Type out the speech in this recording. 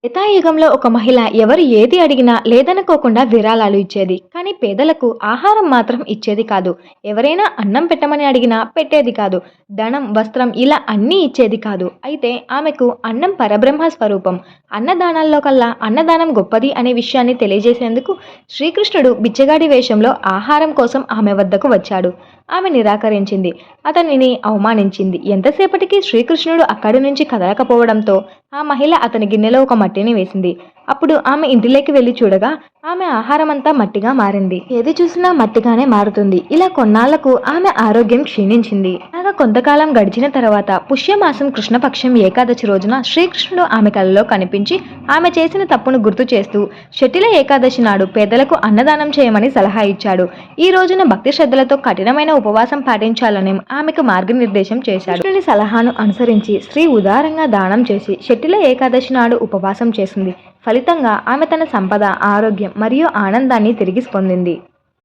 త్రేతాయుగంలో ఒక మహిళ ఎవరు ఏది అడిగినా లేదనుకోకుండా విరాళాలు ఇచ్చేది. కానీ పేదలకు ఆహారం మాత్రం ఇచ్చేది కాదు. ఎవరైనా అన్నం పెట్టమని అడిగినా పెట్టేది కాదు. ధనం, వస్త్రం ఇలా అన్నీ ఇచ్చేది కాదు. అయితే ఆమెకు అన్నం పరబ్రహ్మ స్వరూపం. అన్నదానాల్లో కల్లా అన్నదానం గొప్పది అనే విషయాన్ని తెలియజేసేందుకు శ్రీకృష్ణుడు బిచ్చగాడి వేషంలో ఆహారం కోసం ఆమె వద్దకు వచ్చాడు. ఆమె నిరాకరించింది. అతనిని అవమానించింది. ఎంతసేపటికి శ్రీకృష్ణుడు అక్కడి నుంచి కదలకపోవడంతో ఆ మహిళ అతని గిన్నెలో ఒక మట్టిని వేసింది. అప్పుడు ఆమె ఇంటిలోకి వెళ్లి చూడగా ఆమె ఆహారమంతా మట్టిగా మారింది. ఏది చూసినా మట్టిగానే మారుతుంది. ఇలా కొన్నాళ్లకు ఆమె ఆరోగ్యం క్షీణించింది. అలాగా కొంతకాలం గడిచిన తర్వాత పుష్యమాసం కృష్ణపక్షం ఏకాదశి రోజున శ్రీకృష్ణుడు ఆమె కలలో కనిపించి ఆమె చేసిన తప్పును గుర్తు చేస్తూ శటిల ఏకాదశి నాడు పేదలకు అన్నదానం చేయమని సలహా ఇచ్చాడు. ఈ రోజున భక్తి శ్రద్ధలతో కఠినమైన ఉపవాసం పాటించాలని ఆమెకు మార్గనిర్దేశం చేశాడు. కృష్ణుని సలహాను అనుసరించి స్త్రీ ఉదారంగా దానం చేసి శటిల ఏకాదశి నాడు ఉపవాసం చేసింది. ఫలితంగా ఆమె తన సంపద, ఆరోగ్యం మరియు ఆనందాన్ని తిరిగి పొందింది.